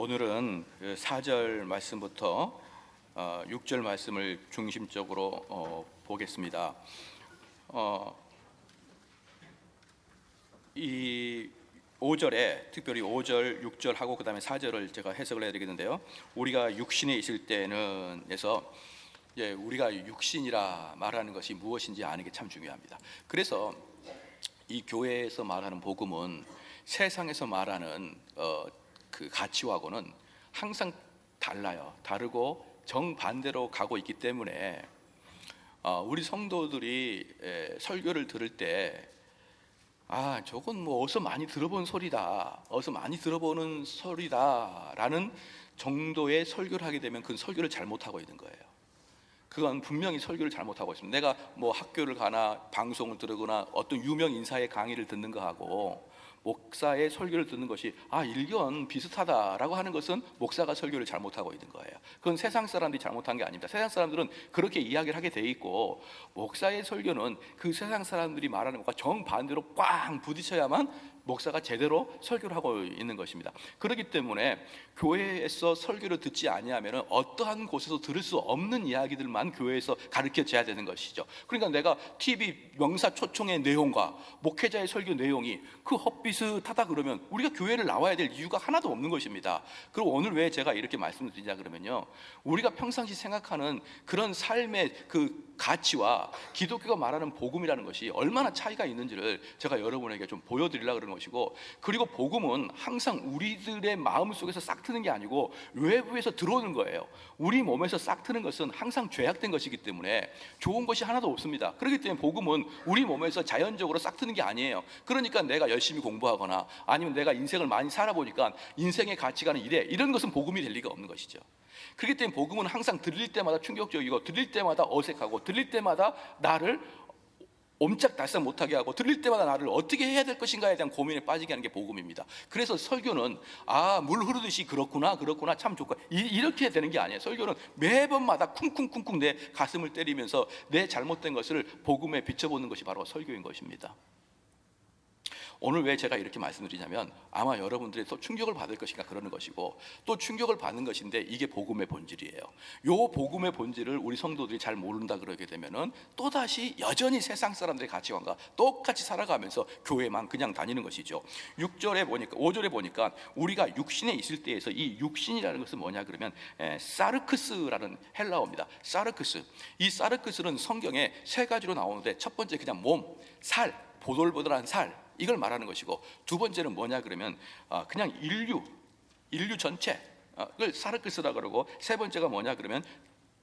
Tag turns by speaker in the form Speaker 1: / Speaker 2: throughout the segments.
Speaker 1: 오늘은 그 4절 말씀부터 6절 말씀을 중심적으로 보겠습니다. 이 5절에 특별히 5절, 6절하고 그 다음에 4절을 제가 해석을 해야 되겠는데요. 우리가 육신에 있을 때는 에서 우리가 육신이라 말하는 것이 무엇인지 아는 게 참 중요합니다. 그래서 이 교회에서 말하는 복음은 세상에서 말하는 그 가치하고는 항상 달라요. 다르고 정반대로 가고 있기 때문에 우리 성도들이 설교를 들을 때 저건 뭐 어디서 많이 들어본 소리다, 어디서 많이 들어보는 소리다라는 정도의 설교를 하게 되면 그건 설교를 잘못하고 있는 거예요. 그건 분명히 설교를 잘못하고 있습니다. 내가 뭐 학교를 가나 방송을 들으거나 어떤 유명 인사의 강의를 듣는 거하고 목사의 설교를 듣는 것이 일견 비슷하다라고 하는 것은 목사가 설교를 잘못하고 있는 거예요. 그건 세상 사람들이 잘못한 게 아닙니다. 세상 사람들은 그렇게 이야기를 하게 돼 있고, 목사의 설교는 그 세상 사람들이 말하는 것과 정반대로 꽝 부딪혀야만 목사가 제대로 설교를 하고 있는 것입니다. 그렇기 때문에 교회에서 설교를 듣지 아니하면 어떠한 곳에서 들을 수 없는 이야기들만 교회에서 가르쳐져야 되는 것이죠. 그러니까 내가 TV 명사 초청의 내용과 목회자의 설교 내용이 그 헛비슷하다 그러면 우리가 교회를 나와야 될 이유가 하나도 없는 것입니다. 그리고 오늘 왜 제가 이렇게 말씀을 드리냐 그러면요, 우리가 평상시 생각하는 그런 삶의 그 가치와 기독교가 말하는 복음이라는 것이 얼마나 차이가 있는지를 제가 여러분에게 좀 보여드리려고 그러는 것이고, 그리고 복음은 항상 우리들의 마음속에서 싹 트는 게 아니고 외부에서 들어오는 거예요. 우리 몸에서 싹 트는 것은 항상 죄악된 것이기 때문에 좋은 것이 하나도 없습니다. 그렇기 때문에 복음은 우리 몸에서 자연적으로 싹 트는 게 아니에요. 그러니까 내가 열심히 공부하거나 아니면 내가 인생을 많이 살아보니까 인생의 가치관은 이런 것은 복음이 될 리가 없는 것이죠. 그렇기 때문에 복음은 항상 들릴 때마다 충격적이고, 들릴 때마다 어색하고, 들릴 때마다 나를 옴짝달싹 못하게 하고, 들릴 때마다 나를 어떻게 해야 될 것인가에 대한 고민에 빠지게 하는 게 복음입니다. 그래서 설교는 물 흐르듯이 그렇구나 참 좋고 이렇게 되는 게 아니에요. 설교는 매번마다 쿵쿵쿵쿵 내 가슴을 때리면서 내 잘못된 것을 복음에 비춰보는 것이 바로 설교인 것입니다. 오늘 왜 제가 이렇게 말씀드리냐면, 아마 여러분들이 또 충격을 받을 것인가 그러는 것이고, 또 충격을 받는 것인데 이게 복음의 본질이에요. 요 복음의 본질을 우리 성도들이 잘 모른다 그러게 되면은 또다시 여전히 세상 사람들의 가치관과 똑같이 살아가면서 교회만 그냥 다니는 것이죠. 5절에 보니까 우리가 육신에 있을 때에서 이 육신이라는 것은 뭐냐 그러면 사르크스라는 헬라어입니다. 사르크스. 이 사르크스는 성경에 세 가지로 나오는데, 첫 번째 그냥 몸, 살, 보들보들한 살, 이걸 말하는 것이고, 두 번째는 뭐냐 그러면 그냥 인류 전체를 사르크스라 그러고, 세 번째가 뭐냐 그러면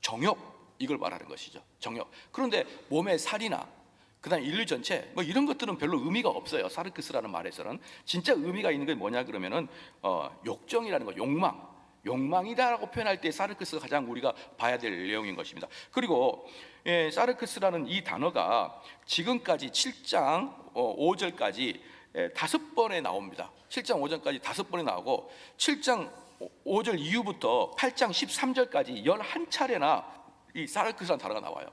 Speaker 1: 정욕, 이걸 말하는 것이죠. 정욕. 그런데 몸의 살이나 그다음 인류 전체 이런 것들은 별로 의미가 없어요. 사르크스라는 말에서는 진짜 의미가 있는 게 뭐냐 그러면은 욕정이라는 거, 욕망이다라고 표현할 때 사르크스가 가장 우리가 봐야 될 내용인 것입니다. 그리고 사르크스라는 이 단어가 지금까지 7장 5절까지 5번에 나옵니다. 7장 5절까지 5번에 나오고, 7장 5절 이후부터 8장 13절까지 11차례나 이 사르크스라는 단어가 나와요.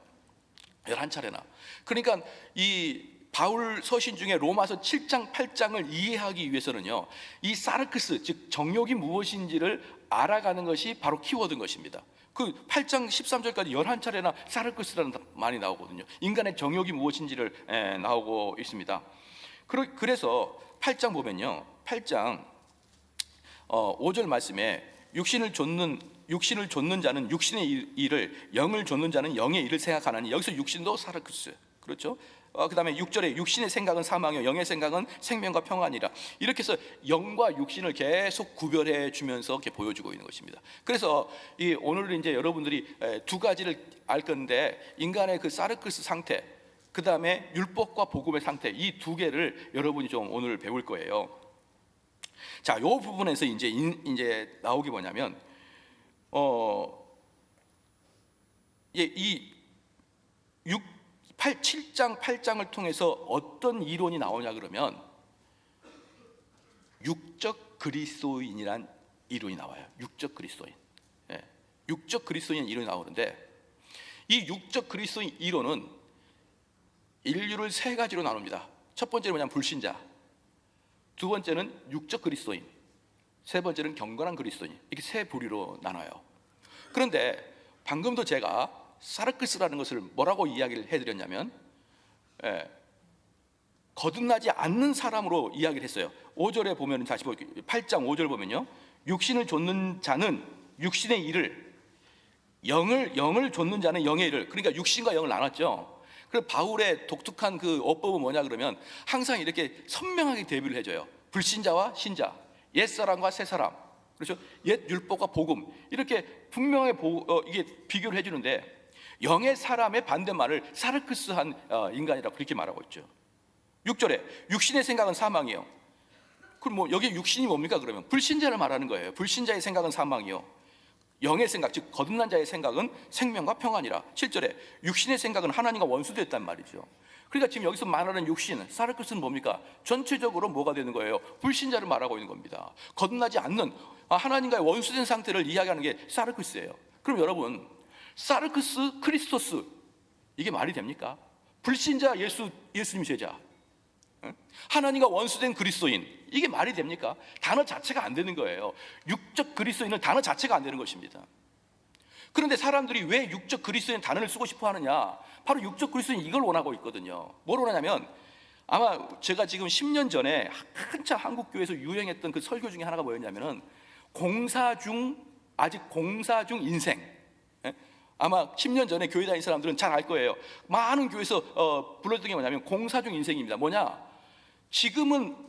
Speaker 1: 11차례나. 그러니까 이 바울 서신 중에 로마서 7장 8장을 이해하기 위해서는요, 이 사르크스, 즉 정욕이 무엇인지를 알아가는 것이 바로 키워드인 것입니다. 그 8장 13절까지 11차례나 사르크스라는 말이 나오거든요. 인간의 정욕이 무엇인지를 나오고 있습니다. 그래서 8장 보면요, 8장 5절 말씀에 육신을 좇는 자는 육신의 일을, 영을 좇는 자는 영의 일을 생각하나니, 여기서 육신도 사르크스, 그렇죠? 그 다음에 6절에 육신의 생각은 사망이요 영의 생각은 생명과 평안이라, 이렇게 해서 영과 육신을 계속 구별해 주면서 이렇게 보여주고 있는 것입니다. 그래서 오늘 이제 여러분들이 두 가지를 알 건데, 인간의 그 사르크스 상태, 그 다음에 율법과 복음의 상태, 이 두 개를 여러분이 좀 오늘 배울 거예요. 자, 요 부분에서 이제 나오기 뭐냐면, 이 7장 8장을 통해서 어떤 이론이 나오냐 그러면 육적 그리스도인이란 이론이 나와요. 육적 그리스도인. 육적 그리스도인 이론이 나오는데, 이 육적 그리스도인 이론은 인류를 세 가지로 나눕니다. 첫 번째는 뭐냐면 불신자, 두 번째는 육적 그리스도인, 세 번째는 경건한 그리스도인. 이렇게 세 부류로 나눠요. 그런데 방금도 제가 사르크스라는 것을 뭐라고 이야기를 해드렸냐면, 거듭나지 않는 사람으로 이야기를 했어요. 5절에 보면, 다시 8장 5절 보면요, 육신을 좇는 자는 육신의 일을, 영을 좇는 자는 영의 일을. 그러니까 육신과 영을 나눴죠. 그래서 바울의 독특한 그 어법은 뭐냐 그러면 항상 이렇게 선명하게 대비를 해줘요. 불신자와 신자, 옛사람과 새사람, 그렇죠? 옛 율법과 복음, 이렇게 분명하게 이게 비교를 해주는데, 영의 사람의 반대말을 사르크스한 인간이라고 그렇게 말하고 있죠. 6절에 육신의 생각은 사망이요. 그럼 뭐 여기 육신이 뭡니까 그러면? 불신자를 말하는 거예요. 불신자의 생각은 사망이요, 영의 생각, 즉 거듭난 자의 생각은 생명과 평안이라. 7절에 육신의 생각은 하나님과 원수됐단 말이죠. 그러니까 지금 여기서 말하는 육신, 사르크스는 뭡니까? 전체적으로 뭐가 되는 거예요? 불신자를 말하고 있는 겁니다. 거듭나지 않는 하나님과의 원수된 상태를 이야기하는 게 사르크스예요. 그럼 여러분, 사르크스, 크리스토스, 이게 말이 됩니까? 불신자 예수님 제자, 하나님과 원수된 그리스도인, 이게 말이 됩니까? 단어 자체가 안 되는 거예요. 육적 그리스도인은 단어 자체가 안 되는 것입니다. 그런데 사람들이 왜 육적 그리스도인 단어를 쓰고 싶어 하느냐? 바로 육적 그리스도인 이걸 원하고 있거든요. 뭘 원하냐면, 아마 제가 지금 10년 전에 한참 한국 교회에서 유행했던 그 설교 중에 하나가 뭐였냐면은 아직 공사 중 인생. 아마 10년 전에 교회 다닌 사람들은 잘 알 거예요. 많은 교회에서 불렀던 게 뭐냐면 공사 중 인생입니다. 뭐냐? 지금은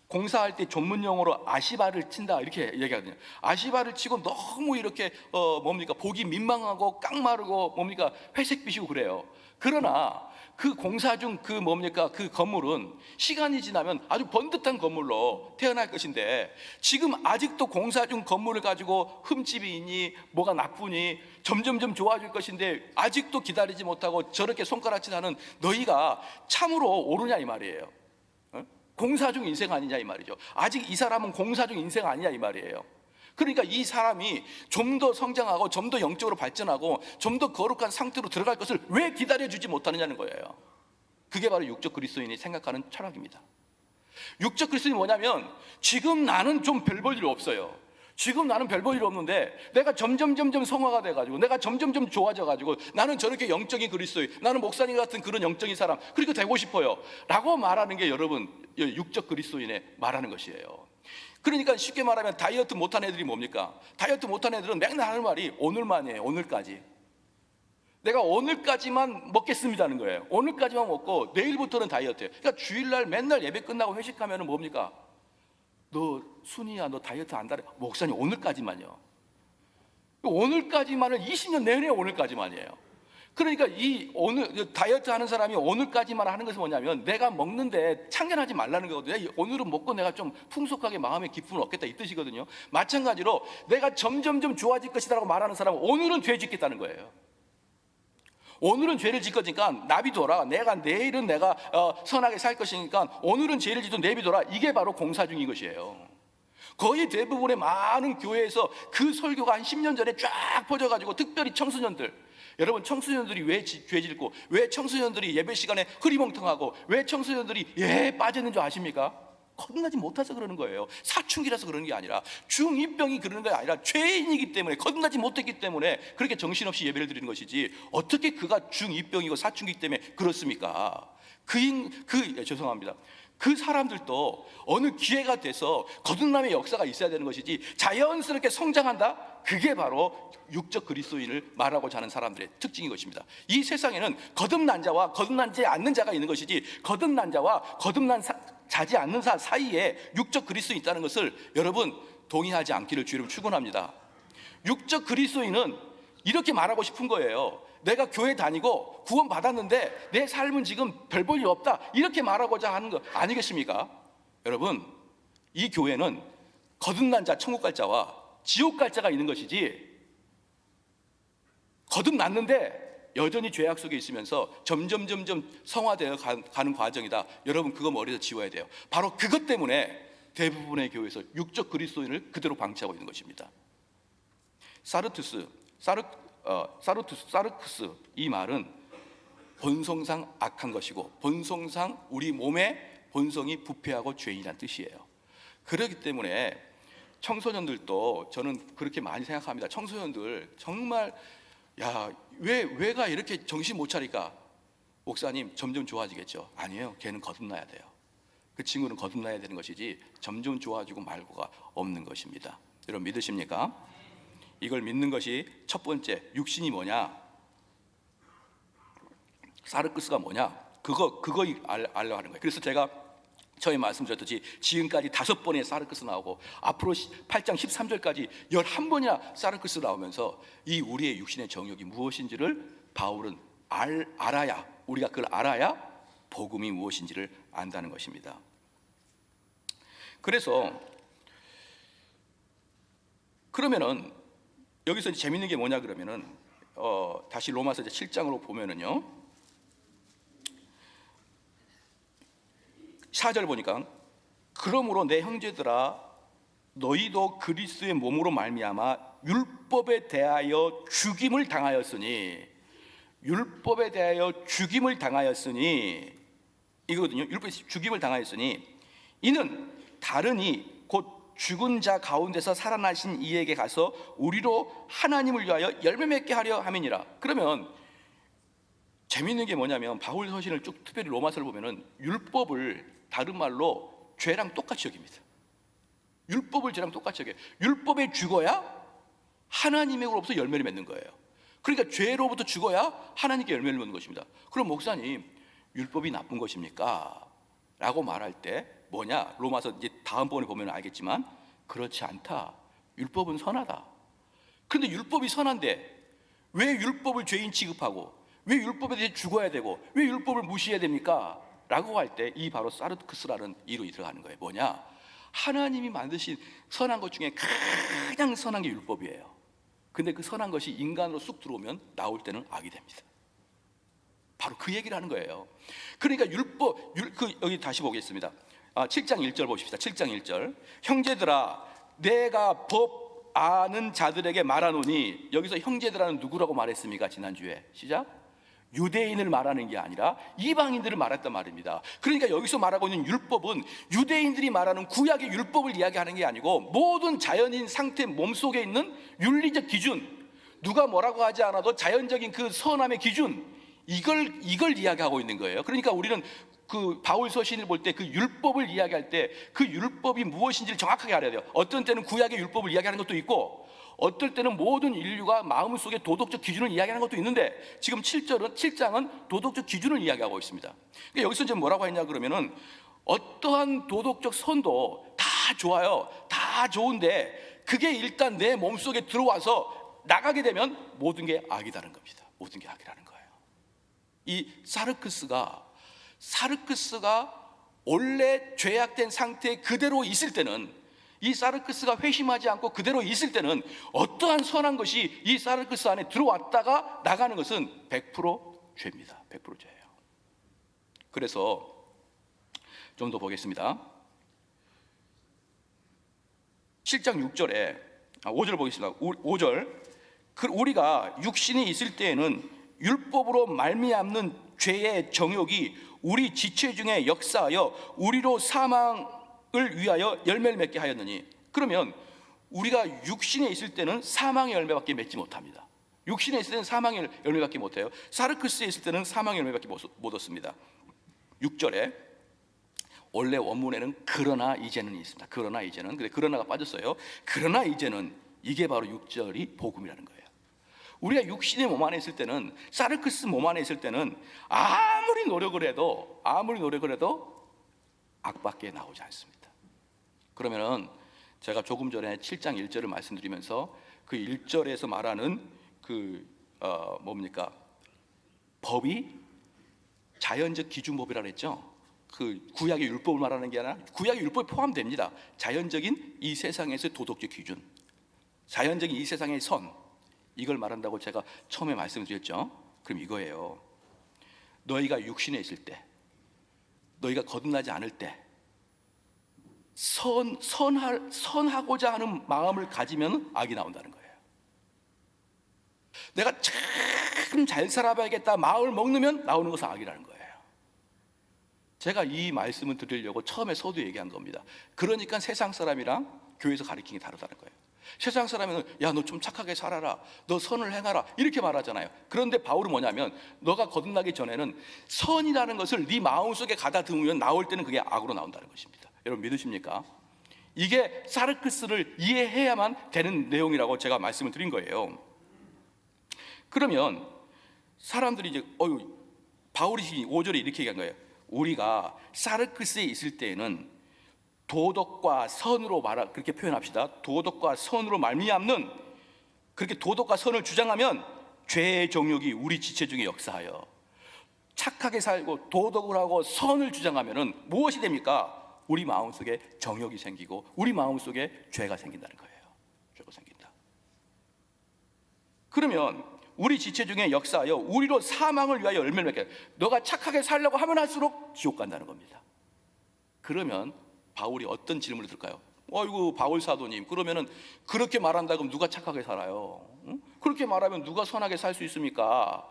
Speaker 1: 공사할 때 전문 용어로 아시바를 친다 이렇게 얘기하거든요. 아시바를 치고 너무 이렇게 보기 민망하고 깡마르고 회색빛이고 그래요. 그러나 그 공사 중 그 건물은 시간이 지나면 아주 번듯한 건물로 태어날 것인데, 지금 아직도 공사 중 건물을 가지고 흠집이 있니 뭐가 나쁘니 점점점 좋아질 것인데 아직도 기다리지 못하고 저렇게 손가락질 하는 너희가 참으로 옳으냐 이 말이에요. 공사 중 인생 아니냐 이 말이죠. 아직 이 사람은 공사 중 인생 아니냐 이 말이에요. 그러니까 이 사람이 좀 더 성장하고 좀 더 영적으로 발전하고 좀 더 거룩한 상태로 들어갈 것을 왜 기다려주지 못하느냐는 거예요. 그게 바로 육적 그리스도인이 생각하는 철학입니다. 육적 그리스도인이 뭐냐면, 지금 나는 좀 별 볼 일 없어요. 지금 나는 별 볼 일 없는데 내가 점점 성화가 돼가지고 내가 점점 좋아져가지고 나는 저렇게 영적인 그리스도인, 나는 목사님 같은 그런 영적인 사람 그렇게 되고 싶어요 라고 말하는 게 여러분 육적 그리스도인의 말하는 것이에요. 그러니까 쉽게 말하면 다이어트 못한 애들이 뭡니까? 다이어트 못한 애들은 맨날 하는 말이 오늘만이에요. 오늘까지. 내가 오늘까지만 먹겠습니다는 거예요. 오늘까지만 먹고 내일부터는 다이어트예요. 그러니까 주일날 맨날 예배 끝나고 회식하면 뭡니까? 너 순이야, 너 다이어트 안 달래. 목사님 오늘까지만요. 오늘까지만을 20년 내내 오늘까지만이에요. 그러니까 이 오늘 다이어트 하는 사람이 오늘까지만 하는 것은 뭐냐면, 내가 먹는데 참견하지 말라는 거거든요. 오늘은 먹고 내가 좀 풍족하게 마음의 기쁨을 얻겠다 이 뜻이거든요. 마찬가지로 내가 점점 좋아질 것이라고 말하는 사람은 오늘은 죄 짓겠다는 거예요. 오늘은 죄를 짓거니까 나비둬라. 내일은 내가 선하게 살 것이니까 오늘은 죄를 짓도 내비둬라. 이게 바로 공사 중인 것이에요. 거의 대부분의 많은 교회에서 그 설교가 한 10년 전에 쫙 퍼져가지고, 특별히 청소년들, 여러분 청소년들이 왜 죄 짓고, 왜 청소년들이 예배 시간에 흐리멍텅하고, 왜 청소년들이 빠졌는 줄 아십니까? 거듭나지 못해서 그러는 거예요. 사춘기라서 그러는 게 아니라, 중2병이 그러는 게 아니라 죄인이기 때문에, 거듭나지 못했기 때문에 그렇게 정신없이 예배를 드리는 것이지, 어떻게 그가 중2병이고 사춘기 때문에 그렇습니까? 죄송합니다. 그 사람들도 어느 기회가 돼서 거듭남의 역사가 있어야 되는 것이지, 자연스럽게 성장한다? 그게 바로 육적 그리스도인을 말하고자 하는 사람들의 특징인 것입니다. 이 세상에는 거듭난 자와 거듭나지 않는 자가 있는 것이지, 거듭난 자와 자지 않는 자 사이에 육적 그리스도인이 있다는 것을 여러분 동의하지 않기를 주의로 축원합니다. 육적 그리스도인은 이렇게 말하고 싶은 거예요. 내가 교회 다니고 구원 받았는데 내 삶은 지금 별 볼 일 없다, 이렇게 말하고자 하는 거 아니겠습니까? 여러분, 이 교회는 거듭난 자 천국 갈 자와 지옥 갈 자가 있는 것이지, 거듭났는데 여전히 죄악 속에 있으면서 점점 성화되어 가는 과정이다. 여러분 그거 머리에서 지워야 돼요. 바로 그것 때문에 대부분의 교회에서 육적 그리스도인을 그대로 방치하고 있는 것입니다. 사르크스, 이 말은 본성상 악한 것이고, 본성상 우리 몸의 본성이 부패하고 죄인이란 뜻이에요. 그렇기 때문에 청소년들도 저는 그렇게 많이 생각합니다. 청소년들 정말 왜가 이렇게 정신 못 차릴까? 목사님 점점 좋아지겠죠. 아니에요. 걔는 거듭나야 돼요. 그 친구는 거듭나야 되는 것이지 점점 좋아지고 말고가 없는 것입니다. 여러분 믿으십니까? 이걸 믿는 것이 첫 번째, 육신이 뭐냐, 사르크스가 뭐냐, 그거 알려고 하는 거예요. 그래서 제가 처음에 말씀드렸듯이 지금까지 5번의 사르크스 나오고 앞으로 8장 13절까지 11번이나 사르크스 나오면서 이 우리의 육신의 정욕이 무엇인지를 바울은 알아야, 우리가 그걸 알아야 복음이 무엇인지를 안다는 것입니다. 그래서 그러면은 여기서 재밌는 게 뭐냐 그러면은 다시 로마서 7장으로 보면은요, 4절 보니까 그러므로 내 형제들아 너희도 그리스도의 몸으로 말미암아 율법에 대하여 죽임을 당하였으니, 율법에 대하여 죽임을 당하였으니 이거거든요. 율법에 죽임을 당하였으니 이는 다르니 곧 죽은 자 가운데서 살아나신 이에게 가서 우리로 하나님을 위하여 열매 맺게 하려 함이니라. 그러면 재미있는 게 뭐냐면 바울 서신을 쭉 특별히 로마서를 보면은 율법을 다른 말로 죄랑 똑같이 여깁니다. 율법을 죄랑 똑같이 여겨요. 율법에 죽어야 하나님으로부터 열매를 맺는 거예요. 그러니까 죄로부터 죽어야 하나님께 열매를 맺는 것입니다. 그럼 목사님 율법이 나쁜 것입니까? 라고 말할 때 뭐냐? 로마서 이제 다음번에 보면 알겠지만 그렇지 않다. 율법은 선하다. 그런데 율법이 선한데 왜 율법을 죄인 취급하고 왜 율법에 대해 죽어야 되고 왜 율법을 무시해야 됩니까? 라고 할 때 이 바로 사르크스라는 이론이 들어가는 거예요. 뭐냐? 하나님이 만드신 선한 것 중에 가장 선한 게 율법이에요. 근데 그 선한 것이 인간으로 쑥 들어오면 나올 때는 악이 됩니다. 바로 그 얘기를 하는 거예요. 그러니까 여기 다시 보겠습니다. 7장 1절 보십시다. 7장 1절. 형제들아 내가 법 아는 자들에게 말하노니, 여기서 형제들아는 누구라고 말했습니까? 지난주에 시작. 유대인을 말하는 게 아니라 이방인들을 말했단 말입니다. 그러니까 여기서 말하고 있는 율법은 유대인들이 말하는 구약의 율법을 이야기하는 게 아니고 모든 자연인 상태 몸속에 있는 윤리적 기준, 누가 뭐라고 하지 않아도 자연적인 그 선함의 기준, 이걸 이야기하고 있는 거예요. 그러니까 우리는 그 바울 서신을 볼 때 그 율법을 이야기할 때 그 율법이 무엇인지를 정확하게 알아야 돼요. 어떤 때는 구약의 율법을 이야기하는 것도 있고 어떨 때는 모든 인류가 마음속에 도덕적 기준을 이야기하는 것도 있는데 지금 7장은 도덕적 기준을 이야기하고 있습니다. 그러니까 여기서 지금 뭐라고 했냐 그러면은 어떠한 도덕적 선도 다 좋아요. 다 좋은데 그게 일단 내 몸속에 들어와서 나가게 되면 모든 게 악이라는 겁니다. 모든 게 악이라는 거예요. 이 사르크스가 원래 죄악된 상태 그대로 있을 때는, 이 사르크스가 회심하지 않고 그대로 있을 때는 어떠한 선한 것이 이 사르크스 안에 들어왔다가 나가는 것은 100% 죄입니다. 100% 죄예요. 그래서 좀 더 보겠습니다. 7장 6절에 5절 보겠습니다. 5절. 우리가 육신이 있을 때에는 율법으로 말미암는 죄의 정욕이 우리 지체 중에 역사하여 우리로 사망을 위하여 열매를 맺게 하였느니, 그러면 우리가 육신에 있을 때는 사망의 열매밖에 맺지 못합니다. 육신에 있을 때는 사망의 열매밖에 못해요. 사르크스에 있을 때는 사망의 열매밖에 못 얻습니다. 6절에 원래 원문에는 그러나 이제는 있습니다. 그러나 이제는, 근데 그러나가 빠졌어요. 그러나 이제는, 이게 바로 6절이 복음이라는 거예요. 우리가 육신의 몸 안에 있을 때는, 사르크스 몸 안에 있을 때는 아무리 노력을 해도 악밖에 나오지 않습니다. 그러면은 제가 조금 전에 7장 1절을 말씀드리면서 그 1절에서 말하는 법이 자연적 기준법이라고 했죠. 그 구약의 율법을 말하는 게 아니라 구약의 율법이 포함됩니다. 자연적인 이 세상에서 도덕적 기준, 자연적인 이 세상의 선, 이걸 말한다고 제가 처음에 말씀드렸죠. 그럼 이거예요. 너희가 육신에 있을 때, 너희가 거듭나지 않을 때 선하고자 하는 마음을 가지면 악이 나온다는 거예요. 내가 참 잘 살아봐야겠다 마음을 먹으면 나오는 것은 악이라는 거예요. 제가 이 말씀을 드리려고 처음에 서두 얘기한 겁니다. 그러니까 세상 사람이랑 교회에서 가르치는 게 다르다는 거예요. 세상 사람은 야, 너 좀 착하게 살아라, 너 선을 행하라, 이렇게 말하잖아요. 그런데 바울은 뭐냐면, 너가 거듭나기 전에는 선이라는 것을 네 마음속에 가다듬으면 나올 때는 그게 악으로 나온다는 것입니다. 여러분 믿으십니까? 이게 사르크스를 이해해야만 되는 내용이라고 제가 말씀을 드린 거예요. 그러면 사람들이 이제 바울이 5절에 이렇게 얘기한 거예요. 우리가 사르크스에 있을 때에는 도덕과 선으로 그렇게 표현합시다. 도덕과 선으로 말미암는, 그렇게 도덕과 선을 주장하면 죄의 정욕이 우리 지체 중에 역사하여 착하게 살고 도덕을 하고 선을 주장하면은 무엇이 됩니까? 우리 마음속에 정욕이 생기고 우리 마음속에 죄가 생긴다는 거예요. 죄가 생긴다. 그러면 우리 지체 중에 역사하여 우리로 사망을 위하여 열매를 맺게, 너가 착하게 살려고 하면 할수록 지옥 간다는 겁니다. 그러면 바울이 어떤 질문을 들을까요? 어이구 바울 사도님, 그러면은 그렇게 말한다 그럼 누가 착하게 살아요? 응? 그렇게 말하면 누가 선하게 살 수 있습니까?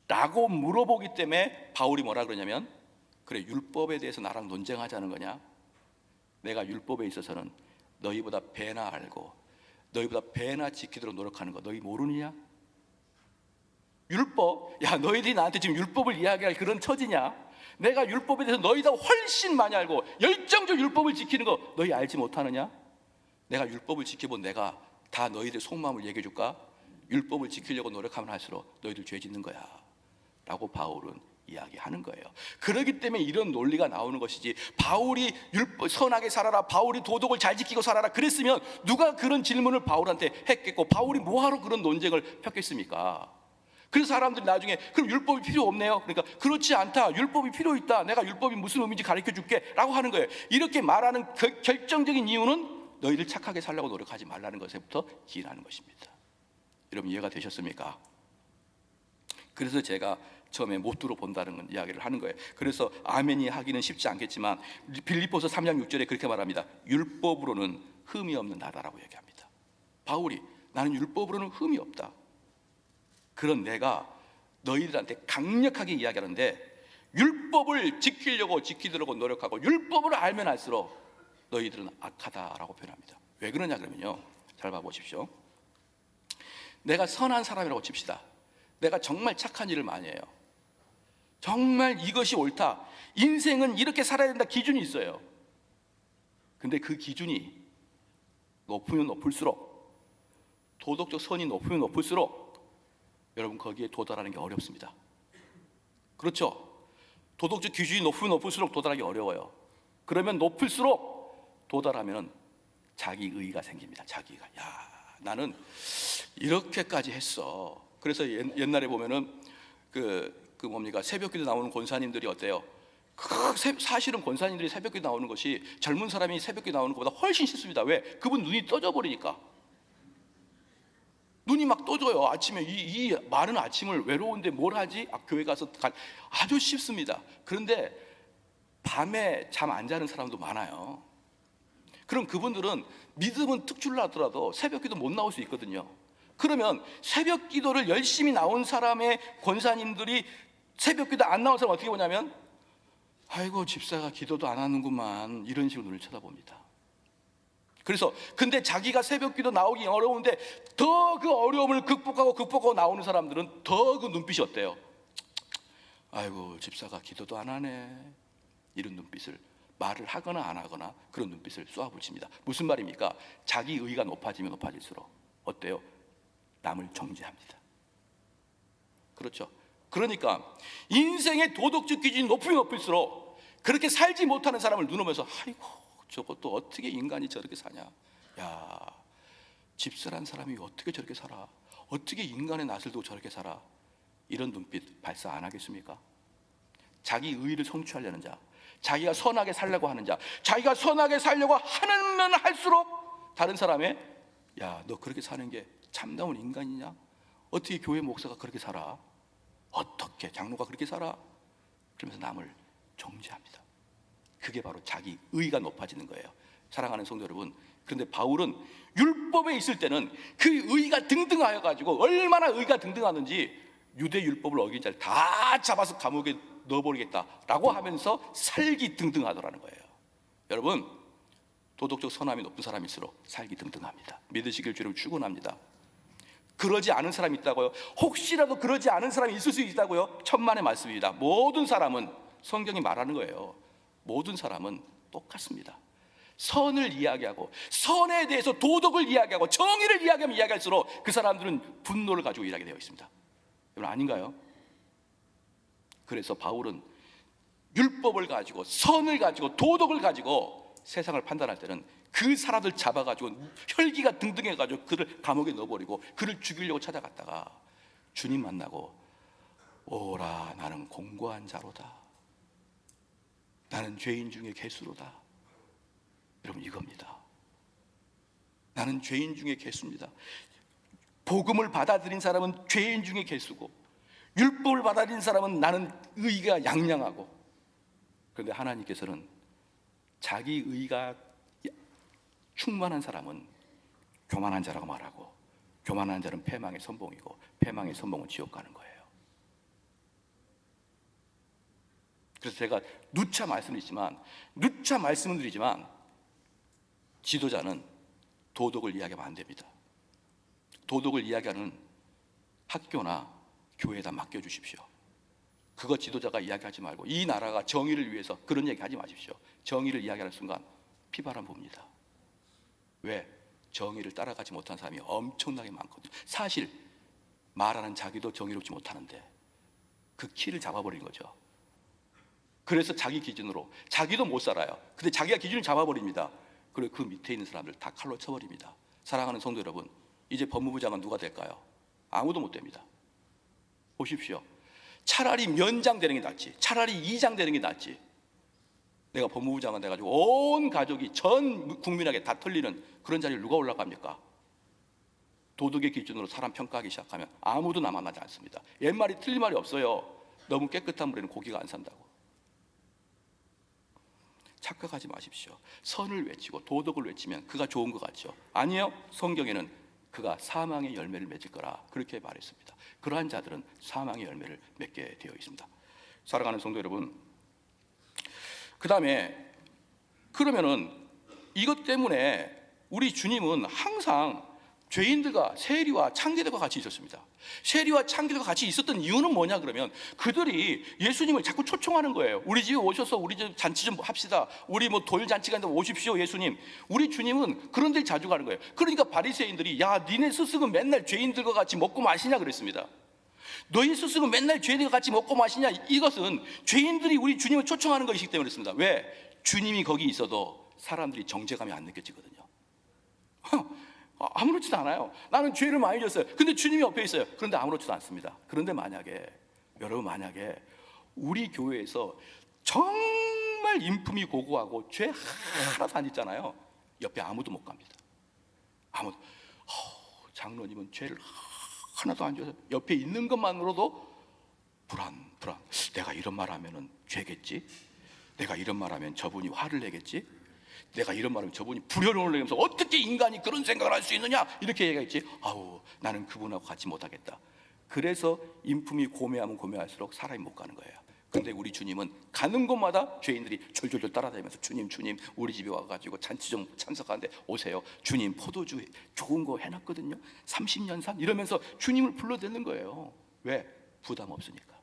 Speaker 1: 라고 물어보기 때문에 바울이 뭐라 그러냐면, 그래 율법에 대해서 나랑 논쟁하자는 거냐? 내가 율법에 있어서는 너희보다 배나 알고 너희보다 배나 지키도록 노력하는 거 너희 모르느냐? 율법, 야 너희들이 나한테 지금 율법을 이야기할 그런 처지냐? 내가 율법에 대해서 너희보다 훨씬 많이 알고 열정적 율법을 지키는 거 너희 알지 못하느냐? 내가 율법을 지켜본 내가 다 너희들 속마음을 얘기해 줄까? 율법을 지키려고 노력하면 할수록 너희들 죄 짓는 거야 라고 바울은 이야기하는 거예요. 그렇기 때문에 이런 논리가 나오는 것이지, 바울이 선하게 살아라, 바울이 도덕을 잘 지키고 살아라 그랬으면 누가 그런 질문을 바울한테 했겠고, 바울이 뭐하러 그런 논쟁을 폈겠습니까? 그래서 사람들이 나중에 그럼 율법이 필요 없네요. 그러니까 그렇지 않다, 율법이 필요 있다, 내가 율법이 무슨 의미인지 가르쳐 줄게 라고 하는 거예요. 이렇게 말하는 결정적인 이유는 너희들 착하게 살려고 노력하지 말라는 것에부터 기인하는 것입니다. 여러분 이해가 되셨습니까? 그래서 제가 처음에 못 들어본다는 이야기를 하는 거예요. 그래서 아멘이 하기는 쉽지 않겠지만 빌립보서 3장 6절에 그렇게 말합니다. 율법으로는 흠이 없는 나라라고 얘기합니다. 바울이 나는 율법으로는 흠이 없다. 그런 내가 너희들한테 강력하게 이야기하는데, 율법을 지키려고 노력하고 율법을 알면 알수록 너희들은 악하다라고 표현합니다. 왜 그러냐 그러면요, 잘 봐보십시오. 내가 선한 사람이라고 칩시다. 내가 정말 착한 일을 많이 해요. 정말 이것이 옳다, 인생은 이렇게 살아야 된다 기준이 있어요. 근데 그 기준이 높으면 높을수록, 도덕적 선이 높으면 높을수록 여러분 거기에 도달하는 게 어렵습니다. 그렇죠? 도덕적 기준이 높으면 높을수록 도달하기 어려워요. 그러면 높을수록 도달하면 자기의가 생깁니다. 자기가, 야 나는 이렇게까지 했어. 그래서 옛날에 보면은 뭡니까, 새벽기도 나오는 권사님들이 어때요? 사실은 권사님들이 새벽기도 나오는 것이 젊은 사람이 새벽기도 나오는 것보다 훨씬 쉽습니다. 왜? 그분 눈이 떠져 버리니까. 눈이 막 떠져요. 아침에 이 많은 아침을 외로운데 뭘 하지? 교회 가서 아주 쉽습니다. 그런데 밤에 잠 안 자는 사람도 많아요. 그럼 그분들은 믿음은 특출나더라도 새벽기도 못 나올 수 있거든요. 그러면 새벽기도를 열심히 나온 사람의 권사님들이 새벽기도 안 나온 사람 어떻게 보냐면, 아이고 집사가 기도도 안 하는구만, 이런 식으로 눈을 쳐다봅니다. 그래서 근데 자기가 새벽기도 나오기 어려운데 더 그 어려움을 극복하고 나오는 사람들은 더 그 눈빛이 어때요? 아이고 집사가 기도도 안 하네, 이런 눈빛을, 말을 하거나 안 하거나 그런 눈빛을 쏘아붙입니다. 무슨 말입니까? 자기 의가 높아지면 높아질수록 어때요? 남을 정죄합니다. 그렇죠? 그러니까 인생의 도덕적 기준이 높으면 높을수록 그렇게 살지 못하는 사람을 눈으면서, 아이고 저것도 어떻게 인간이 저렇게 사냐, 야 집사란 사람이 어떻게 저렇게 살아, 어떻게 인간의 낯을 두고 저렇게 살아, 이런 눈빛 발사 안 하겠습니까? 자기 의를 성취하려는 자, 자기가 선하게 살려고 하는 자, 자기가 선하게 살려고 하면 할수록 다른 사람의, 야 너 그렇게 사는 게 참다운 인간이냐? 어떻게 교회 목사가 그렇게 살아? 어떻게 장로가 그렇게 살아? 그러면서 남을 정죄합니다. 그게 바로 자기 의가 높아지는 거예요. 사랑하는 성도 여러분, 그런데 바울은 율법에 있을 때는 그 의가 등등하여 가지고, 얼마나 의가 등등하는지 유대 율법을 어긴 자를 다 잡아서 감옥에 넣어버리겠다라고 하면서 살기 등등하더라는 거예요. 여러분 도덕적 선함이 높은 사람일수록 살기 등등합니다. 믿으시길 주로 축원합니다. 그러지 않은 사람이 있다고요? 혹시라도 그러지 않은 사람이 있을 수 있다고요? 천만의 말씀입니다. 모든 사람은, 성경이 말하는 거예요, 모든 사람은 똑같습니다. 선을 이야기하고 선에 대해서 도덕을 이야기하고 정의를 이야기하면 이야기할수록 그 사람들은 분노를 가지고 일하게 되어 있습니다. 여러분, 아닌가요? 그래서 바울은 율법을 가지고 선을 가지고 도덕을 가지고 세상을 판단할 때는 그 사람들 잡아가지고 혈기가 등등해가지고 그를 감옥에 넣어버리고 그를 죽이려고 찾아갔다가 주님 만나고, 오라 나는 공고한 자로다, 나는 죄인 중에 괴수로다. 여러분, 이겁니다. 나는 죄인 중에 괴수입니다. 복음을 받아들인 사람은 죄인 중에 괴수고, 율법을 받아들인 사람은 나는 의가 양양하고. 그런데 하나님께서는 자기 의가 충만한 사람은 교만한 자라고 말하고, 교만한 자는 패망의 선봉이고 패망의 선봉은 지옥 가는 거예요. 그래서 제가 누차 말씀을 드리지만 지도자는 도덕을 이야기하면 안 됩니다. 도덕을 이야기하는 학교나 교회에다 맡겨주십시오. 그거 지도자가 이야기하지 말고, 이 나라가 정의를 위해서 그런 얘기 하지 마십시오. 정의를 이야기하는 순간 피바람 봅니다. 왜? 정의를 따라가지 못한 사람이 엄청나게 많거든요. 사실 말하는 자기도 정의롭지 못하는데 그 키를 잡아버린 거죠. 그래서 자기 기준으로 자기도 못 살아요. 근데 자기가 기준을 잡아버립니다. 그리고 그 밑에 있는 사람들 다 칼로 쳐버립니다. 사랑하는 성도 여러분, 이제 법무부 장관 누가 될까요? 아무도 못 됩니다. 보십시오. 차라리 면장 되는 게 낫지, 차라리 이장 되는 게 낫지. 내가 법무부 장관 돼가지고 온 가족이 전 국민에게 다 털리는 그런 자리에 누가 올라갑니까? 도덕의 기준으로 사람 평가하기 시작하면 아무도 남아나지 않습니다. 옛말이 틀린 말이 없어요. 너무 깨끗한 물에는 고기가 안 산다고. 착각하지 마십시오. 선을 외치고 도덕을 외치면 그가 좋은 것 같죠? 아니요. 성경에는 그가 사망의 열매를 맺을 거라 그렇게 말했습니다. 그러한 자들은 사망의 열매를 맺게 되어 있습니다. 사랑하는 성도 여러분, 그 다음에 그러면은 이것 때문에 우리 주님은 항상 죄인들과 세리와 창기들과 같이 있었습니다. 세리와 창기들과 같이 있었던 이유는 뭐냐 그러면, 그들이 예수님을 자꾸 초청하는 거예요. 우리 집에 오셔서 우리 집 잔치 좀 합시다. 우리 뭐 돌잔치가 있는데 오십시오 예수님. 우리 주님은 그런 데 자주 가는 거예요. 그러니까 바리새인들이, 야 니네 스승은 맨날 죄인들과 같이 먹고 마시냐 그랬습니다. 너희 스승은 맨날 죄인들과 같이 먹고 마시냐. 이것은 죄인들이 우리 주님을 초청하는 것이기 때문에 그렇습니다. 왜? 주님이 거기 있어도 사람들이 정죄감이 안 느껴지거든요. 아무렇지도 않아요. 나는 죄를 많이 졌어요. 근데 주님이 옆에 있어요. 그런데 아무렇지도 않습니다. 그런데 여러분 만약에 우리 교회에서 정말 인품이 고고하고 죄 하나도 안 짓잖아요. 옆에 아무도 못 갑니다. 아무도. 장로님은 죄를 하나도 안 져서 옆에 있는 것만으로도 불안. 내가 이런 말 하면은 죄겠지? 내가 이런 말 하면 저분이 화를 내겠지? 내가 이런 말하면 저분이 불효령을 내면서 어떻게 인간이 그런 생각을 할 수 있느냐 이렇게 얘기했지. 나는 그분하고 같이 못하겠다. 그래서 인품이 고매하면 고매할수록 사람이 못 가는 거예요. 그런데 우리 주님은 가는 곳마다 죄인들이 졸졸졸 따라다니면서 주님 우리 집에 와가지고 잔치 좀 참석하는데 오세요. 주님 포도주 좋은 거 해놨거든요. 30년 산 이러면서 주님을 불러대는 거예요. 왜? 부담 없으니까.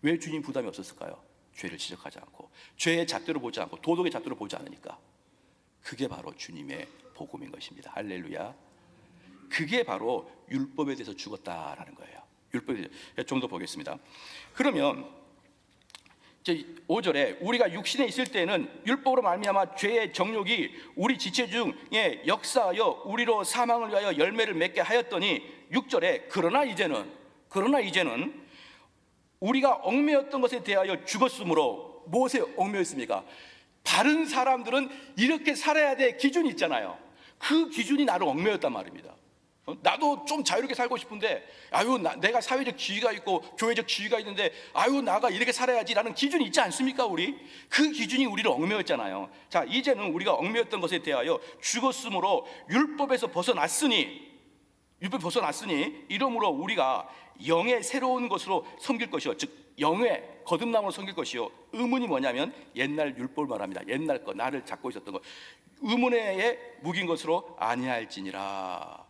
Speaker 1: 왜 주님 부담이 없었을까요? 죄를 지적하지 않고 죄의 잣대로 보지 않고 도덕의 잣대로 보지 않으니까. 그게 바로 주님의 복음인 것입니다. 할렐루야. 그게 바로 율법에 대해서 죽었다라는 거예요. 율법에 대해서 좀 더 보겠습니다. 그러면 이제 5절에 우리가 육신에 있을 때는 율법으로 말미암아 죄의 정욕이 우리 지체 중에 역사하여 우리로 사망을 위하여 열매를 맺게 하였더니 6절에 그러나 이제는 우리가 얽매였던 것에 대하여 죽었으므로. 무엇에 얽매였습니까? 바른 사람들은 이렇게 살아야 될 기준이 있잖아요. 그 기준이 나를 얽매였단 말입니다. 나도 좀 자유롭게 살고 싶은데 내가 사회적 지위가 있고 교회적 지위가 있는데 나가 이렇게 살아야지라는 기준이 있지 않습니까? 그 기준이 우리를 얽매였잖아요. 자, 이제는 우리가 얽매였던 것에 대하여 죽었으므로 율법에서 벗어났으니 율법이 벗어났으니 이러므로 우리가 영의 새로운 것으로 섬길 것이요, 즉 영의 거듭남으로 섬길 것이요. 의문이 뭐냐면 옛날 율법을 말합니다. 옛날 거, 나를 잡고 있었던 거, 의문에 묵인 것으로 아니할지니라.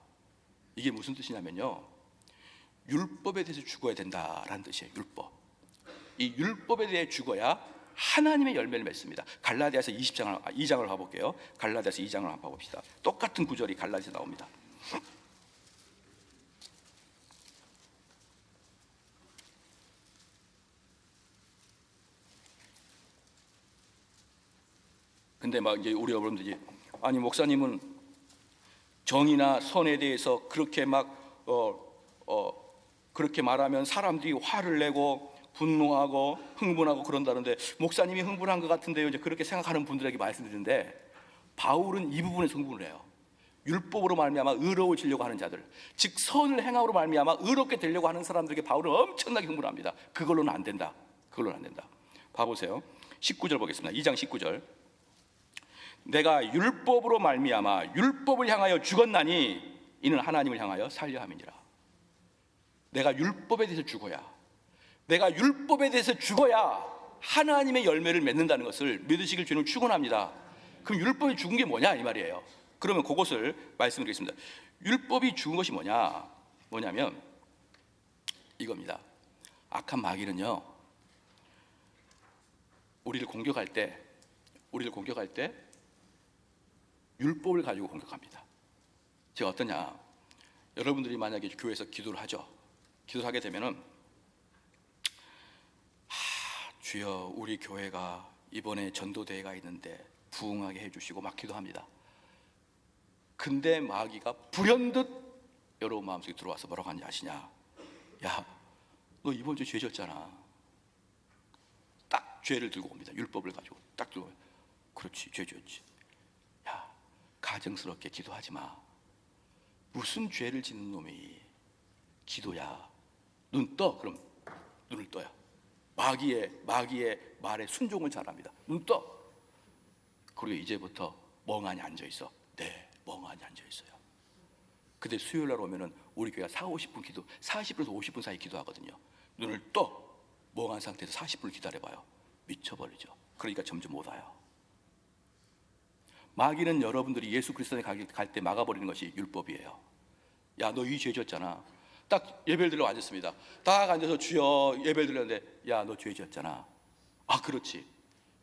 Speaker 1: 이게 무슨 뜻이냐면요, 율법에 대해서 죽어야 된다라는 뜻이에요. 율법. 이 율법에 대해 죽어야 하나님의 열매를 맺습니다. 갈라디아서 2장을 봐볼게요. 갈라디아서 2장을 한번 봐봅시다. 똑같은 구절이 갈라디아서 나옵니다. 근데 막 이제 우리 여러분들이, 아니 목사님은 정의나 선에 대해서 그렇게 그렇게 말하면 사람들이 화를 내고 분노하고 흥분하고 그런다는데, 목사님이 흥분한 것 같은데요, 이제 그렇게 생각하는 분들에게 말씀드리는데, 바울은 이 부분에서 흥분을 해요. 율법으로 말미암아 의로워지려고 하는 자들, 즉 선을 행함으로 말미암아 의롭게 되려고 하는 사람들에게 바울은 엄청나게 흥분합니다. 그걸로는 안 된다. 그걸로는 안 된다. 봐보세요. 19절 보겠습니다. 2장 19절. 내가 율법으로 말미암아 율법을 향하여 죽었나니 이는 하나님을 향하여 살려 함이니라. 내가 율법에 대해서 죽어야, 내가 율법에 대해서 죽어야 하나님의 열매를 맺는다는 것을 믿으시길 주님은 축원합니다. 그럼 율법이 죽은 게 뭐냐 이 말이에요. 그러면 그것을 말씀드리겠습니다. 율법이 죽은 것이 뭐냐면 이겁니다. 악한 마귀는요, 우리를 공격할 때 율법을 가지고 공격합니다. 제가 어떠냐, 여러분들이 만약에 교회에서 기도를 하죠. 기도를 하게 되면은, 주여 우리 교회가 이번에 전도대회가 있는데 부흥하게 해주시고 막 기도합니다. 근데 마귀가 불현듯 여러분 마음속에 들어와서 뭐라고 하는지 아시냐? 야, 너 이번 주에 죄 졌잖아. 딱 죄를 들고 옵니다. 율법을 가지고 딱 들고. 그렇지, 죄 졌지. 야, 가증스럽게 기도하지 마. 무슨 죄를 짓는 놈이 기도야. 눈 떠. 그럼 눈을 떠요. 마귀의 말에 순종을 잘합니다. 눈 떠. 그리고 이제부터 멍하니 앉아 있어. 네, 멍하니 앉아 있어요. 근데 수요일 날 오면은 우리 교회가 40-50분 기도, 40분에서 50분 사이 기도하거든요. 눈을 떠 멍한 상태에서 40분을 기다려봐요. 미쳐버리죠. 그러니까 점점 못 와요. 마귀는 여러분들이 예수 그리스도에 갈 때 막아버리는 것이 율법이에요. 야, 너 이 죄 졌잖아. 딱 예배를 드리러 앉았습니다. 딱 앉아서 주여 예배를 드렸는데, 야, 너 죄 졌잖아. 아, 그렇지.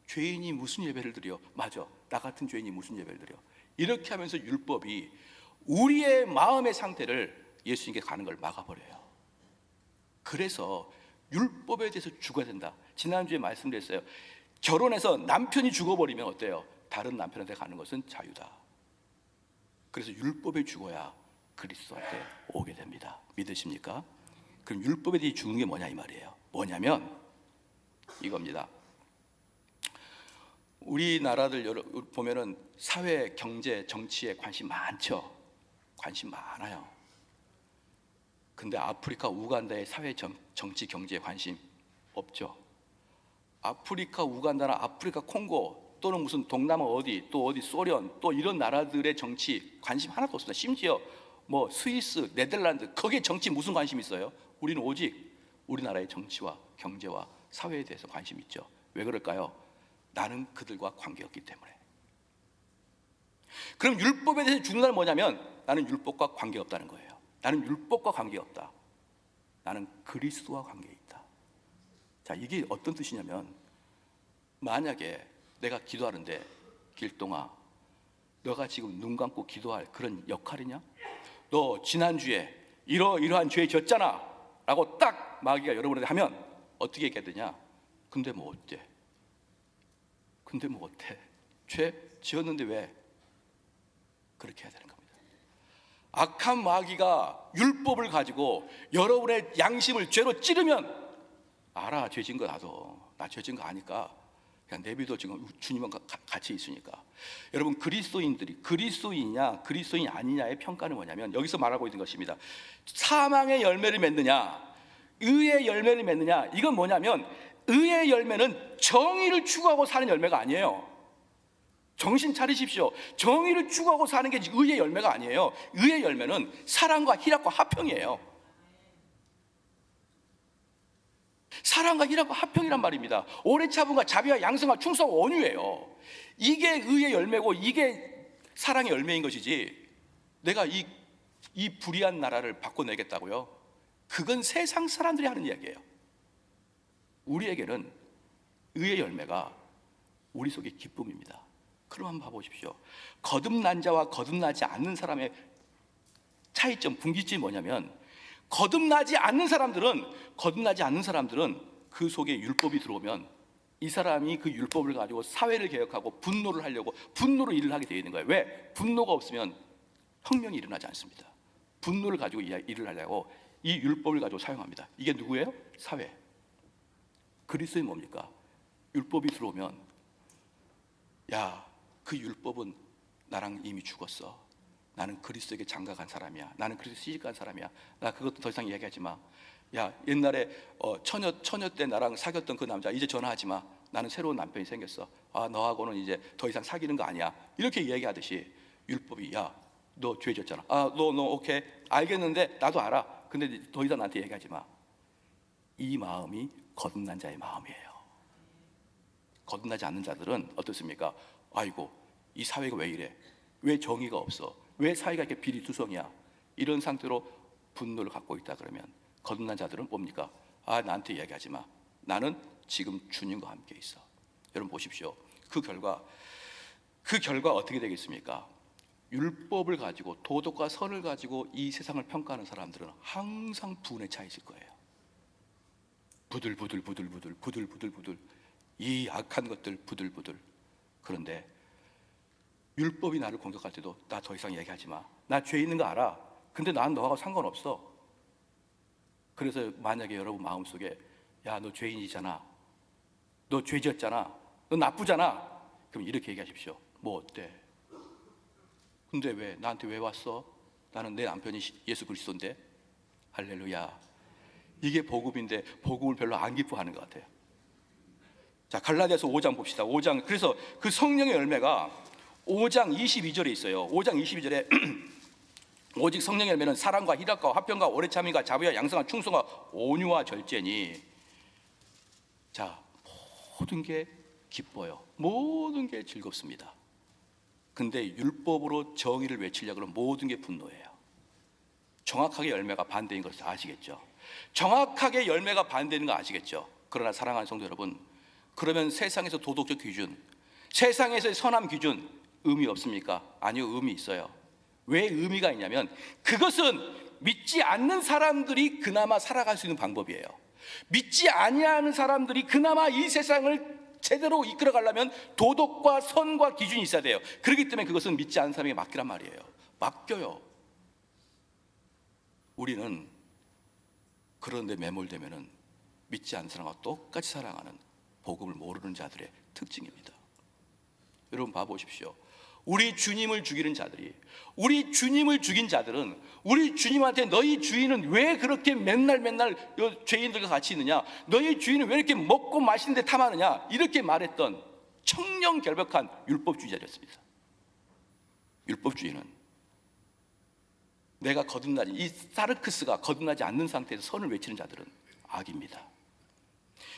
Speaker 1: 죄인이 무슨 예배를 드려? 맞아, 나 같은 죄인이 무슨 예배를 드려? 이렇게 하면서 율법이 우리의 마음의 상태를 예수님께 가는 걸 막아버려요. 그래서 율법에 대해서 죽어야 된다. 지난주에 말씀드렸어요. 결혼해서 남편이 죽어버리면 어때요? 다른 남편한테 가는 것은 자유다. 그래서 율법에 죽어야 그리스도한테 오게 됩니다. 믿으십니까? 그럼 율법에 대해 죽는 게 뭐냐 이 말이에요. 뭐냐면 이겁니다. 우리나라들 보면은 사회, 경제, 정치에 관심 많죠. 관심 많아요. 근데 아프리카 우간다의 사회, 정치, 경제에 관심 없죠. 아프리카 우간다나 아프리카 콩고 또는 무슨 동남아 또 어디 소련 또 이런 나라들의 정치 관심 하나도 없습니다. 심지어 뭐 스위스, 네덜란드, 거기에 정치 무슨 관심 있어요? 우리는 오직 우리나라의 정치와 경제와 사회에 대해서 관심 있죠. 왜 그럴까요? 나는 그들과 관계없기 때문에. 그럼 율법에 대해서 죽는다는 뭐냐면 나는 율법과 관계없다는 거예요. 나는 율법과 관계없다. 나는 그리스도와 관계있다. 자, 이게 어떤 뜻이냐면, 만약에 내가 기도하는데 길동아, 너가 지금 눈 감고 기도할 그런 역할이냐? 너 지난주에 이러한 죄 졌잖아 라고 딱 마귀가 여러분에게 하면 어떻게 얘기해야 되냐? 근데 뭐 어때? 죄 지었는데 왜? 그렇게 해야 되는 겁니다. 악한 마귀가 율법을 가지고 여러분의 양심을 죄로 찌르면, 알아, 죄 진 거 나도, 나 죄 진 거 아니까 그냥 내비둬, 지금 주님과 같이 있으니까. 여러분, 그리스도인이냐 그리스도인이 아니냐의 평가는 뭐냐면 여기서 말하고 있는 것입니다. 사망의 열매를 맺느냐 의의 열매를 맺느냐, 이건 뭐냐면 의의 열매는 정의를 추구하고 사는 열매가 아니에요. 정신 차리십시오. 정의를 추구하고 사는 게 의의 열매가 아니에요. 의의 열매는 사랑과 희락과 화평이에요. 사랑과 희락과 화평이란 말입니다. 오래 참음과 자비와 양성과 충성과 온유예요. 이게 의의 열매고 이게 사랑의 열매인 것이지, 내가 이 불의한 나라를 바꿔내겠다고요? 그건 세상 사람들이 하는 이야기예요. 우리에게는 의의 열매가 우리 속의 기쁨입니다. 그럼 한번 봐보십시오. 거듭난 자와 거듭나지 않는 사람의 차이점, 분기점이 뭐냐면, 거듭나지 않는 사람들은 그 속에 율법이 들어오면 이 사람이 그 율법을 가지고 사회를 개혁하고 분노를 하려고 분노로 일을 하게 되어 있는 거예요. 왜? 분노가 없으면 혁명이 일어나지 않습니다. 분노를 가지고 일을 하려고 이 율법을 가지고 사용합니다. 이게 누구예요? 사회. 그리스도는 뭡니까? 율법이 들어오면, 야, 그 율법은 나랑 이미 죽었어. 나는 그리스도에게 장가간 사람이야. 나는 그리스도 시집간 사람이야. 나 그것도 더 이상 이야기하지 마. 야, 옛날에 처녀 때 나랑 사귀었던 그 남자 이제 전화하지 마. 나는 새로운 남편이 생겼어. 아, 너하고는 이제 더 이상 사귀는 거 아니야. 이렇게 이야기하듯이 율법이, 야, 너 죄졌잖아. 아, 너 오케이, 알겠는데 나도 알아. 근데 더 이상 나한테 얘기하지 마. 이 마음이 거듭난 자의 마음이에요. 거듭나지 않는 자들은 어떻습니까? 아이고, 이 사회가 왜 이래? 왜 정의가 없어? 왜 사회가 이렇게 비리투성이야? 이런 상태로 분노를 갖고 있다 그러면, 거듭난 자들은 뭡니까? 아, 나한테 이야기하지 마. 나는 지금 주님과 함께 있어. 여러분 보십시오. 그 결과 어떻게 되겠습니까? 율법을 가지고, 도덕과 선을 가지고 이 세상을 평가하는 사람들은 항상 분에 차 있을 거예요. 부들부들 이 악한 것들 부들부들. 그런데 율법이 나를 공격할 때도, 나 더 이상 얘기하지 마. 나 죄 있는 거 알아. 근데 난 너하고 상관없어. 그래서 만약에 여러분 마음속에, 야, 너 죄인이잖아, 너 죄 지었잖아, 너 나쁘잖아, 그럼 이렇게 얘기하십시오. 뭐 어때? 근데 왜 나한테 왜 왔어? 나는 내 남편이 예수 그리스도인데. 할렐루야. 이게 복음인데 복음을 별로 안 기뻐하는 것 같아요. 자, 갈라디아서 5장 봅시다. 5장. 그래서 그 성령의 열매가 5장 22절에 있어요. 5장 22절에 오직 성령의 열매는 사랑과 희락과 화평과 오래 참음과 자비와 양성과 충성과 온유와 절제니. 자, 모든 게 기뻐요. 모든 게 즐겁습니다. 근데 율법으로 정의를 외치려고 하면 모든 게 분노예요. 정확하게 열매가 반대인 것을 아시겠죠? 정확하게 열매가 반대인 거 아시겠죠? 그러나 사랑하는 성도 여러분, 그러면 세상에서 도덕적 기준, 세상에서의 선함 기준 의미 없습니까? 아니요, 의미 있어요. 왜 의미가 있냐면, 그것은 믿지 않는 사람들이 그나마 살아갈 수 있는 방법이에요. 믿지 아니하는 사람들이 그나마 이 세상을 제대로 이끌어가려면 도덕과 선과 기준이 있어야 돼요. 그렇기 때문에 그것은 믿지 않는 사람에게 맡기란 말이에요. 맡겨요. 우리는 그런데 매몰되면은 믿지 않는 사람과 똑같이 살아가는 복음을 모르는 자들의 특징입니다. 여러분 봐보십시오. 우리 주님을 죽이는 자들이, 우리 주님을 죽인 자들은 우리 주님한테 너희 주인은 왜 그렇게 맨날 죄인들과 같이 있느냐, 너희 주인은 왜 이렇게 먹고 마시는데 탐하느냐, 이렇게 말했던 청렴결백한 율법주의자였습니다. 율법주의는 내가 거듭나지, 이 사르크스가 거듭나지 않는 상태에서 선을 외치는 자들은 악입니다.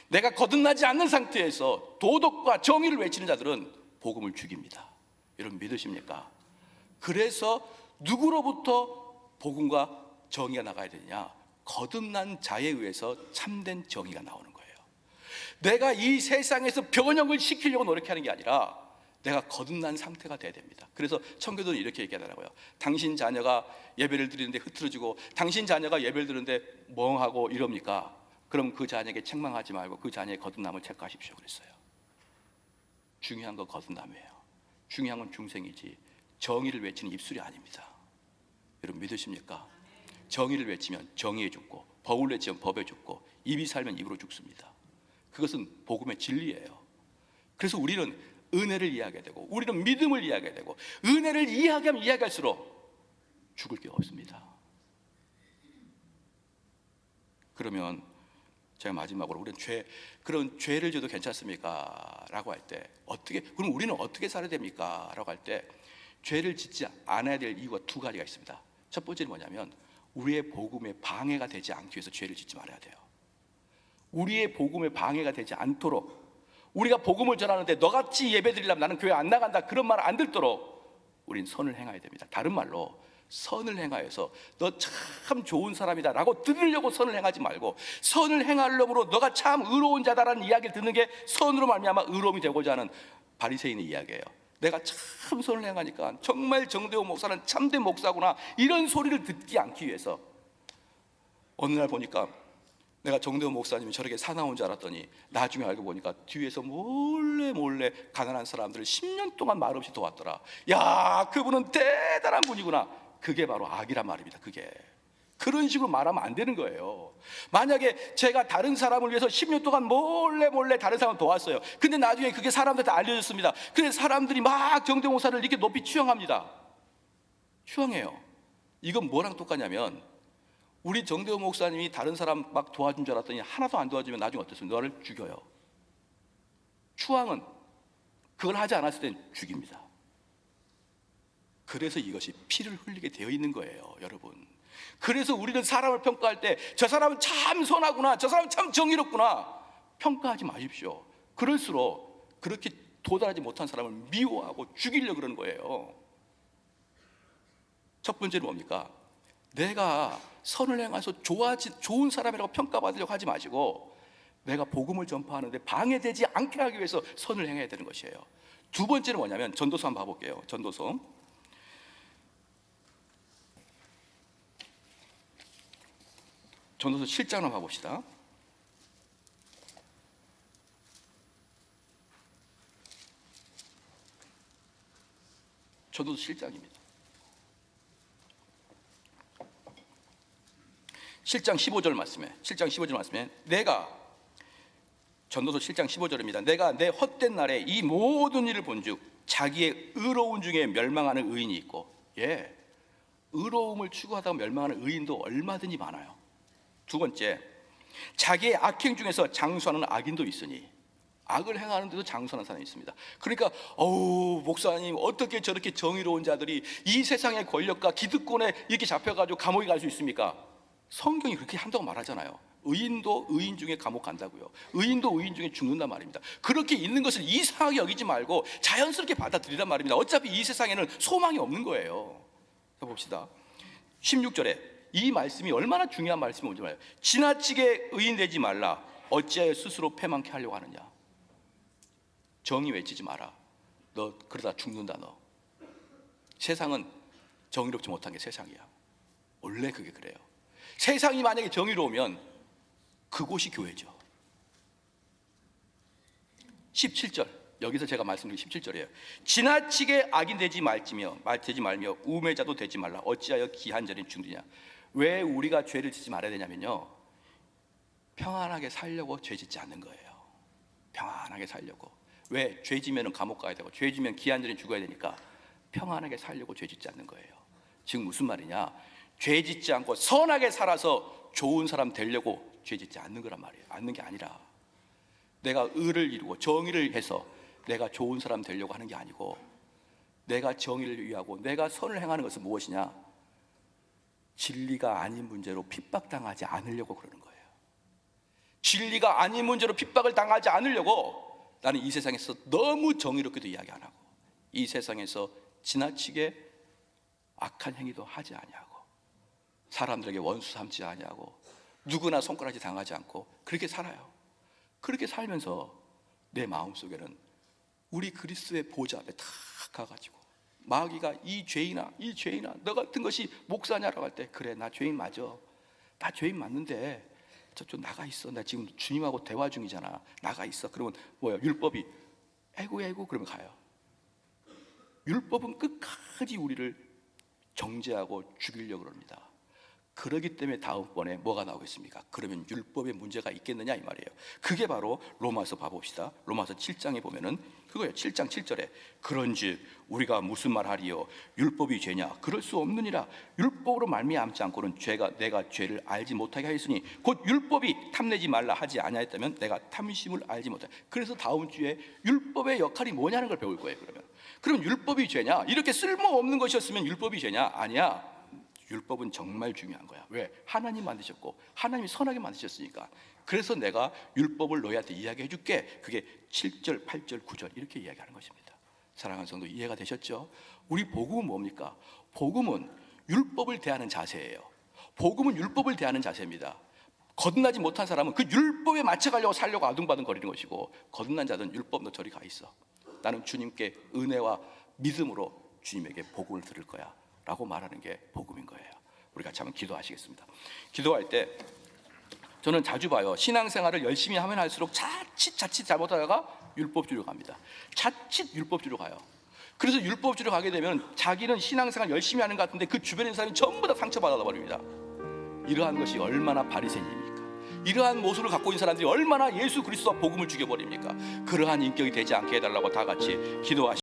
Speaker 1: 내가 거듭나지 않는 상태에서 도덕과 정의를 외치는 자들은 복음을 죽입니다. 여러분 믿으십니까? 그래서 누구로부터 복음과 정의가 나가야 되느냐? 거듭난 자에 의해서 참된 정의가 나오는 거예요. 내가 이 세상에서 변형을 시키려고 노력하는 게 아니라 내가 거듭난 상태가 돼야 됩니다. 그래서 청교도는 이렇게 얘기하더라고요. 당신 자녀가 예배를 드리는데 흐트러지고, 당신 자녀가 예배를 드리는데 멍하고 이럽니까? 그럼 그 자녀에게 책망하지 말고 그 자녀의 거듭남을 체크하십시오 그랬어요. 중요한 건 거듭남이에요. 중요한 건 중생이지 정의를 외치는 입술이 아닙니다. 여러분 믿으십니까? 정의를 외치면 정의에 죽고, 법을 외치면 법에 죽고, 입이 살면 입으로 죽습니다. 그것은 복음의 진리예요. 그래서 우리는 은혜를 이해하게 되고, 우리는 믿음을 이해하게 되고, 은혜를 이해하면 이해할수록 죽을 게 없습니다. 그러면 제가 마지막으로 우리는 그런 죄를 져도 괜찮습니까? 라고 할 때 어떻게, 그럼 우리는 어떻게 살아야 됩니까? 라고 할 때 죄를 짓지 않아야 될 이유가 두 가지가 있습니다. 첫 번째는 뭐냐면 우리의 복음에 방해가 되지 않기 위해서 죄를 짓지 말아야 돼요. 우리의 복음에 방해가 되지 않도록, 우리가 복음을 전하는데 너같이 예배드리려면 나는 교회 안 나간다, 그런 말 안 듣도록 우린 선을 행해야 됩니다. 다른 말로 선을 행하여서 너 참 좋은 사람이다 라고 들으려고 선을 행하지 말고, 선을 행하려므로 너가 참 의로운 자다라는 이야기를 듣는 게 선으로 말미암아 의로움이 되고자 하는 바리새인의 이야기예요. 내가 참 선을 행하니까 정말 정대호 목사는 참된 목사구나, 이런 소리를 듣지 않기 위해서 어느 날 보니까 내가 정대호 목사님이 저렇게 사나운 줄 알았더니 나중에 알고 보니까 뒤에서 몰래 가난한 사람들을 10년 동안 말없이 도왔더라. 야, 그분은 대단한 분이구나. 그게 바로 악이란 말입니다. 그게 그런 식으로 말하면 안 되는 거예요. 만약에 제가 다른 사람을 위해서 10년 동안 몰래 다른 사람을 도왔어요. 근데 나중에 그게 사람들한테 알려졌습니다. 그래서 사람들이 막 정대호 목사를 이렇게 높이 추앙합니다. 추앙해요. 이건 뭐랑 똑같냐면 우리 정대호 목사님이 다른 사람 막 도와준 줄 알았더니 하나도 안 도와주면 나중에 어땠어요? 너를 죽여요. 추앙은 그걸 하지 않았을 땐 죽입니다. 그래서 이것이 피를 흘리게 되어 있는 거예요, 여러분. 그래서 우리는 사람을 평가할 때 저 사람은 참 선하구나, 저 사람은 참 정의롭구나 평가하지 마십시오. 그럴수록 그렇게 도달하지 못한 사람을 미워하고 죽이려고 그러는 거예요. 첫 번째는 뭡니까? 내가 선을 행해서 좋은 사람이라고 평가받으려고 하지 마시고 내가 복음을 전파하는데 방해되지 않게 하기 위해서 선을 행해야 되는 것이에요. 두 번째는 뭐냐면 전도서 한번 봐볼게요. 전도서 7장을 한번 봐봅시다. 전도서 7장입니다. 7장 15절 말씀에 내가, 전도서 7장 15절입니다. 내가 내 헛된 날에 이 모든 일을 본즉 자기의 의로운 중에 멸망하는 의인이 있고, 의로움을 추구하다가 멸망하는 의인도 얼마든지 많아요. 두 번째, 자기의 악행 중에서 장수하는 악인도 있으니, 악을 행하는데도 장수하는 사람이 있습니다. 그러니까 목사님 어떻게 저렇게 정의로운 자들이 이 세상의 권력과 기득권에 이렇게 잡혀가지고 감옥에 갈 수 있습니까? 성경이 그렇게 한다고 말하잖아요. 의인도 의인 중에 감옥 간다고요. 의인도 의인 중에 죽는단 말입니다. 그렇게 있는 것을 이상하게 여기지 말고 자연스럽게 받아들이란 말입니다. 어차피 이 세상에는 소망이 없는 거예요. 자, 봅시다. 16절에 이 말씀이 얼마나 중요한 말씀이 뭔지 말이에요. 지나치게 의인 되지 말라. 어찌하여 스스로 패망케 하려고 하느냐. 정의 외치지 마라. 너 그러다 죽는다. 너. 세상은 정의롭지 못한 게 세상이야. 원래 그게 그래요. 세상이 만약에 정의로우면 그곳이 교회죠. 17절, 여기서 제가 말씀드린 17절이에요. 지나치게 악인 되지 말며 우매자도 되지 말라. 어찌하여 기한 전에 죽느냐. 왜 우리가 죄를 짓지 말아야 되냐면요, 평안하게 살려고 죄 짓지 않는 거예요. 평안하게 살려고. 왜? 죄 지면 감옥 가야 되고 죄 지면 기한 전에 죽어야 되니까 평안하게 살려고 죄 짓지 않는 거예요. 즉 무슨 말이냐, 죄 짓지 않고 선하게 살아서 좋은 사람 되려고 죄 짓지 않는 거란 말이에요. 않는 게 아니라 내가 의를 이루고 정의를 해서 내가 좋은 사람 되려고 하는 게 아니고, 내가 정의를 위하고 내가 선을 행하는 것은 무엇이냐, 진리가 아닌 문제로 핍박당하지 않으려고 그러는 거예요. 진리가 아닌 문제로 핍박을 당하지 않으려고 나는 이 세상에서 너무 정의롭게도 이야기 안 하고, 이 세상에서 지나치게 악한 행위도 하지 아니하고, 사람들에게 원수 삼지 아니하고, 누구나 손가락질 당하지 않고 그렇게 살아요. 그렇게 살면서 내 마음속에는 우리 그리스도의 보좌 앞에 탁 가가지고 마귀가 이 죄인아 너 같은 것이 목사냐라고 할 때, 그래 나 죄인 맞아, 나 죄인 맞는데 저쪽 나가 있어, 나 지금 주님하고 대화 중이잖아, 나가 있어. 그러면 뭐야, 율법이 에고 그러면 가요. 율법은 끝까지 우리를 정죄하고 죽이려고 합니다. 그러기 때문에 다음번에 뭐가 나오겠습니까? 그러면 율법에 문제가 있겠느냐 이 말이에요. 그게 바로 로마서 봐봅시다. 로마서 7장에 보면은 그거예요. 7장 7절에 그런즉 우리가 무슨 말하리요? 율법이 죄냐? 그럴 수 없느니라. 율법으로 말미암지 않고는 내가 죄를 알지 못하게 하였으니 곧 율법이 탐내지 말라 하지 아니하였다면 내가 탐심을 알지 못하게. 그래서 다음 주에 율법의 역할이 뭐냐는 걸 배울 거예요. 그럼 율법이 죄냐? 이렇게 쓸모없는 것이었으면 율법이 죄냐? 아니야. 율법은 정말 중요한 거야. 왜? 하나님 만드셨고 하나님이 선하게 만드셨으니까. 그래서 내가 율법을 너희한테 이야기해 줄게. 그게 7절, 8절, 9절 이렇게 이야기하는 것입니다. 사랑하는 성도, 이해가 되셨죠? 우리 복음은 뭡니까? 복음은 율법을 대하는 자세예요. 복음은 율법을 대하는 자세입니다. 거듭나지 못한 사람은 그 율법에 맞춰가려고 살려고 아둥바둥 거리는 것이고, 거듭난 자들은 율법 너 저리 가 있어. 나는 주님께 은혜와 믿음으로 주님에게 복음을 들을 거야 라고 말하는 게 복음인 거예요. 우리 같이 한번 기도하시겠습니다. 기도할 때 저는 자주 봐요. 신앙생활을 열심히 하면 할수록 자칫 잘못하다가 율법주의로 갑니다. 자칫 율법주의로 가요. 그래서 율법주의로 가게 되면 자기는 신앙생활 열심히 하는 것 같은데 그 주변에 있는 사람이 전부 다 상처받아 버립니다. 이러한 것이 얼마나 바리새인입니까? 이러한 모습을 갖고 있는 사람들이 얼마나 예수 그리스도와 복음을 죽여버립니까? 그러한 인격이 되지 않게 해달라고 다 같이 기도하시죠.